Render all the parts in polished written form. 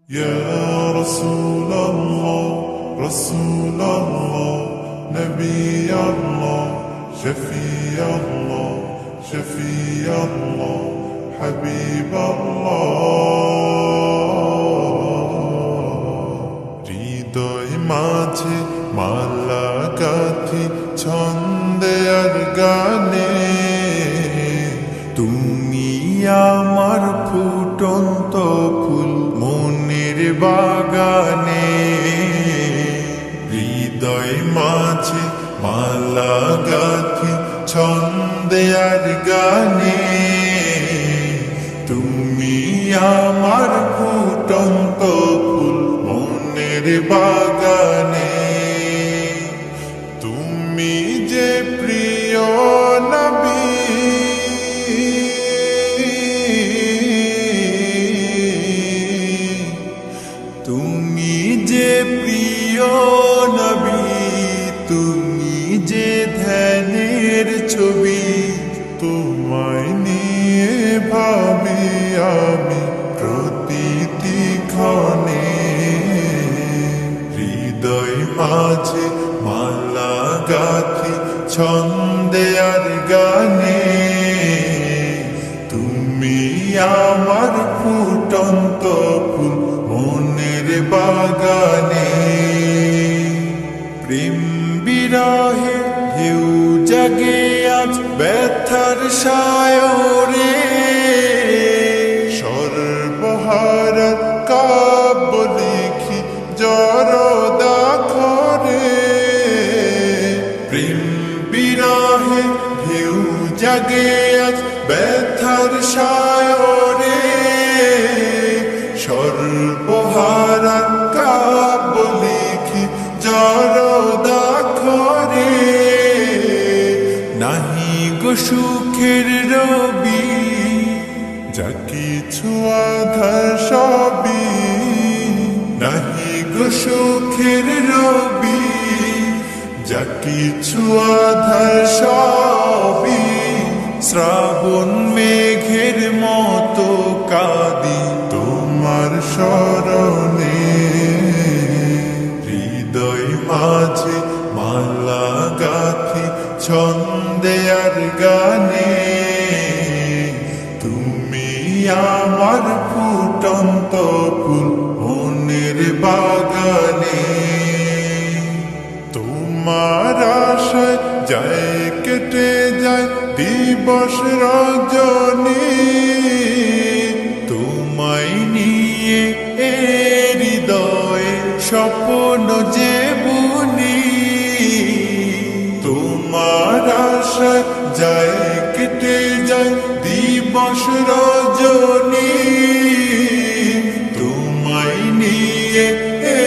يا رسول الله رسول الله نبي الله شفيع الله شفيع الله حبيب الله হৃদয় মাঝে মালা গাঁথি ছন্দে আর গানে তুমি আমার ফুটন্ত ফুল মনের বাগানে হৃদয় মাঝে মালা গাঁথি ছন্দে আর গানে তুমি আমার ফুটন্ত ফুল মনের বাগানে তুমি যে প্রিয় নবী তুমি যে প্রিয় নবী তুমি যে ধ্যানের ছবি তোমায় নিয়ে ভাবি আমি প্রতিটি ক্ষণে হৃদয় মাঝে মালা গাঁথি ছন্দে আর গানে তুমি আমার ফুটন্ত ফুল মনের বাগানে প্রেম বিরহে ঢেউ জাগে আজ ব্যথার সায়রে সর্বহারা কাব্য লিখি জরদাখরে প্রেম বিরহে ঢেউ জাগে আজ ব্যথার সায়রে সর্বহারা কাব্য লিখি জরদাখরে নাহি গো সুখের রবি যা কিছু আধার সবই নাহি গো সুখের রবি যা কিছু আধার সবই শ্রাবণ মেঘের মতো কাঁদি তোমার স্মরণে হৃদয় মাঝে মালা গাঁথি ছন্দে আর গানে তুমি আমার ফুটন্ত ফুল মনের বাগানে তোমার আশায় যায় কেটে যায় দিবস রজনী তোমায় নিয়ে এ হৃদয়ে স্বপ্ন যে বুনি তোমার আশায় যায় কেটে যায় দিবস রজনী তোমায় নিয়ে এ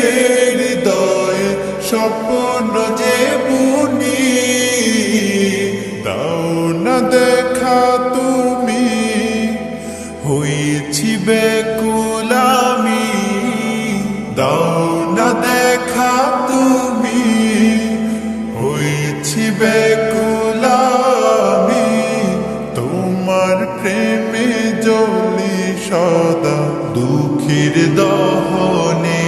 হৃদয়ে স্বপ্ন যে বুনি দাও না দেখা তুমি হয়েছি বেকুল আমি দাও না দেখা তুমি হয়েছি বেকুল আমি তোমার প্রেমে জ্বলি সদা দুঃখের দহনে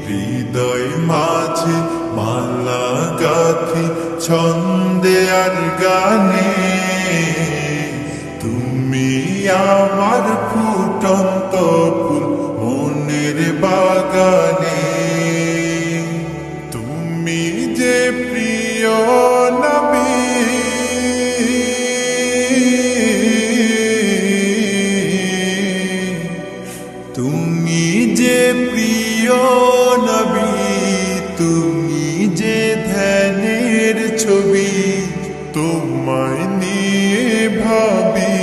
হৃদয় মাঝে মালা গাঁথি ছন্দে আর গানে তুমি আমার ফুটন্ত ফুল মনের বাগানে তুমি যে প্রিয় নবী তুমি যে প্রিয় নবী তুমি যে ধ্যানের ছবি তোমায় নিয়ে ভাবি